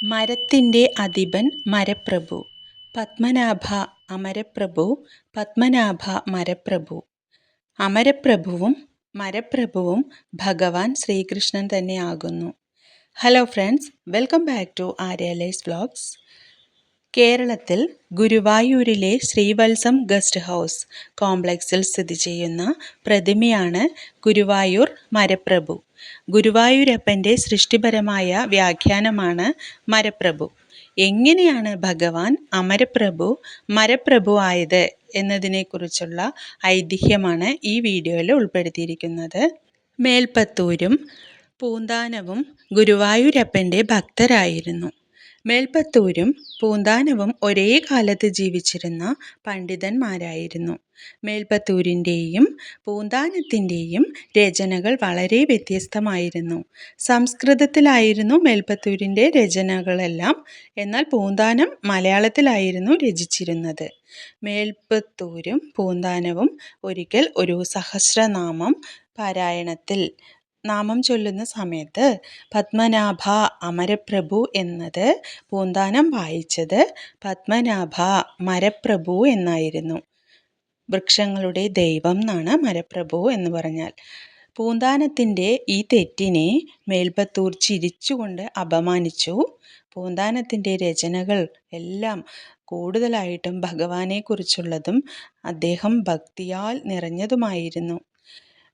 മരത്തിൻ്റെ അധിപൻ മരപ്രഭു. പത്മനാഭ അമരപ്രഭു. പത്മനാഭ മരപ്രഭു. അമരപ്രഭുവും മരപ്രഭുവും ഭഗവാൻ ശ്രീകൃഷ്ണൻ തന്നെയാകുന്നു. Hello friends, welcome back to Aryalise vlogs. കേരളത്തിൽ ഗുരുവായൂരിലെ ശ്രീവത്സം ഗസ്റ്റ് ഹൗസ് കോംപ്ലക്സിൽ സ്ഥിതി ചെയ്യുന്ന പ്രതിമയാണ് ഗുരുവായൂർ മരപ്രഭു. ഗുരുവായൂരപ്പൻ്റെ സൃഷ്ടിപരമായ വ്യാഖ്യാനമാണ് മരപ്രഭു. എങ്ങനെയാണ് ഭഗവാൻ അമരപ്രഭു മരപ്രഭു ആയത് എന്നതിനെക്കുറിച്ചുള്ള ഐതിഹ്യമാണ് ഈ വീഡിയോയിൽ ഉൾപ്പെടുത്തിയിരിക്കുന്നത്. മേൽപ്പത്തൂരും പൂന്താനവും ഗുരുവായൂരപ്പൻ്റെ ഭക്തരായിരുന്നു. മേൽപ്പത്തൂരും പൂന്താനവും ഒരേ കാലത്ത് ജീവിച്ചിരുന്ന പണ്ഡിതന്മാരായിരുന്നു. മേൽപ്പത്തൂരിൻ്റെയും പൂന്താനത്തിൻ്റെയും രചനകൾ വളരെ വ്യത്യസ്തമായിരുന്നു. സംസ്കൃതത്തിലായിരുന്നു മേൽപ്പത്തൂരിൻ്റെ രചനകളെല്ലാം, എന്നാൽ പൂന്താനം മലയാളത്തിലായിരുന്നു രചിച്ചിരുന്നത്. മേൽപ്പത്തൂരും പൂന്താനവും ഒരിക്കൽ ഒരു സഹസ്രനാമം പാരായണത്തിൽ നാമം ചൊല്ലുന്ന സമയത്ത് പത്മനാഭ അമരപ്രഭു എന്നത് പൂന്താനം വായിച്ചത് പത്മനാഭ മരപ്രഭു എന്നായിരുന്നു. വൃക്ഷങ്ങളുടെ ദൈവം എന്നാണ് മരപ്രഭു എന്ന് പറഞ്ഞാൽ. പൂന്താനത്തിൻ്റെ ഈ തെറ്റിനെ മേൽപ്പത്തൂർ ചിരിച്ചുകൊണ്ട് അപമാനിച്ചു. പൂന്താനത്തിൻ്റെ രചനകൾ എല്ലാം കൂടുതലായിട്ടും ഭഗവാനെക്കുറിച്ചുള്ളതും അദ്ദേഹം ഭക്തിയാൽ നിറഞ്ഞതുമായിരുന്നു.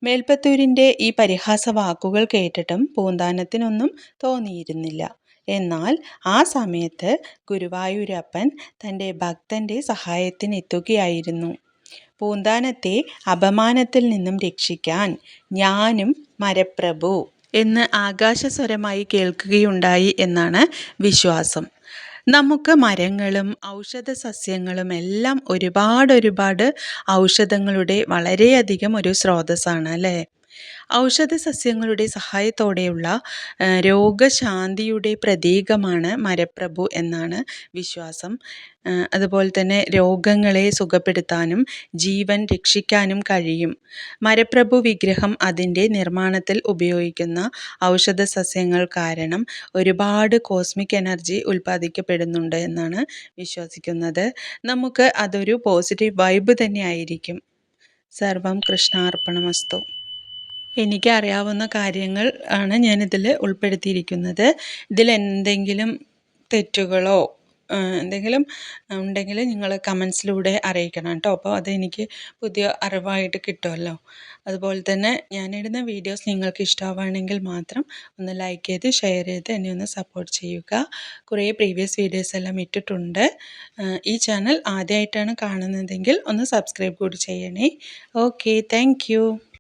മേൽപ്പത്തൂരിൻ്റെ ഈ പരിഹാസ വാക്കുകൾ കേട്ടിട്ടും പൂന്താനത്തിനൊന്നും തോന്നിയിരുന്നില്ല. എന്നാൽ ആ സമയത്ത് ഗുരുവായൂരപ്പൻ തൻ്റെ ഭക്തൻ്റെ സഹായത്തിനെത്തുകയായിരുന്നു. പൂന്താനത്തെ അപമാനത്തിൽ നിന്നും രക്ഷിക്കാൻ ഞാനും മരപ്രഭു എന്ന് ആകാശസ്വരമായി കേൾക്കുകയുണ്ടായി എന്നാണ് വിശ്വാസം. നമുക്ക് മരങ്ങളും ഔഷധ സസ്യങ്ങളും എല്ലാം ഒരുപാട് ഔഷധങ്ങളുടെ വളരെയധികം ഒരു സ്രോതസ്സാണ് അല്ലേ? ഔഷധ സസ്യങ്ങളുടെ സഹായത്തോടെയുള്ള രോഗശാന്തിയുടെ പ്രതീകമാണ് മരപ്രഭു എന്നാണ് വിശ്വാസം. അതുപോലെ തന്നെ രോഗങ്ങളെ സുഖപ്പെടുത്താനും ജീവൻ രക്ഷിക്കാനും കഴിയും. മരപ്രഭു വിഗ്രഹം അതിൻ്റെ നിർമ്മാണത്തിൽ ഉപയോഗിക്കുന്ന ഔഷധ സസ്യങ്ങൾ കാരണം ഒരുപാട് കോസ്മിക് എനർജി ഉൽപ്പാദിക്കപ്പെടുന്നുണ്ട് എന്നാണ് വിശ്വസിക്കുന്നത്. നമുക്ക് അതൊരു പോസിറ്റീവ് വൈബ് തന്നെയായിരിക്കും. സർവം കൃഷ്ണാർപ്പണമസ്തു. എനിക്കറിയാവുന്ന കാര്യങ്ങൾ ആണ് ഞാനിതിൽ ഉൾപ്പെടുത്തിയിരിക്കുന്നത്. ഇതിൽ എന്തെങ്കിലും തെറ്റുകളോ എന്തെങ്കിലും ഉണ്ടെങ്കിൽ നിങ്ങൾ കമൻസിലൂടെ അറിയിക്കണം കേട്ടോ. അപ്പോൾ അതെനിക്ക് പുതിയ അറിവായിട്ട് കിട്ടുമല്ലോ. അതുപോലെ തന്നെ ഞാനിടുന്ന വീഡിയോസ് നിങ്ങൾക്ക് ഇഷ്ടമാവുകയാണെങ്കിൽ മാത്രം ഒന്ന് ലൈക്ക് ചെയ്ത് ഷെയർ ചെയ്ത് എന്നെ ഒന്ന് സപ്പോർട്ട് ചെയ്യുക. കുറേ പ്രീവിയസ് വീഡിയോസ് എല്ലാം ഇട്ടിട്ടുണ്ട്. ഈ ചാനൽ ആദ്യമായിട്ടാണ് കാണുന്നതെങ്കിൽ ഒന്ന് സബ്സ്ക്രൈബ് കൂടി ചെയ്യണേ. Okay, thank you.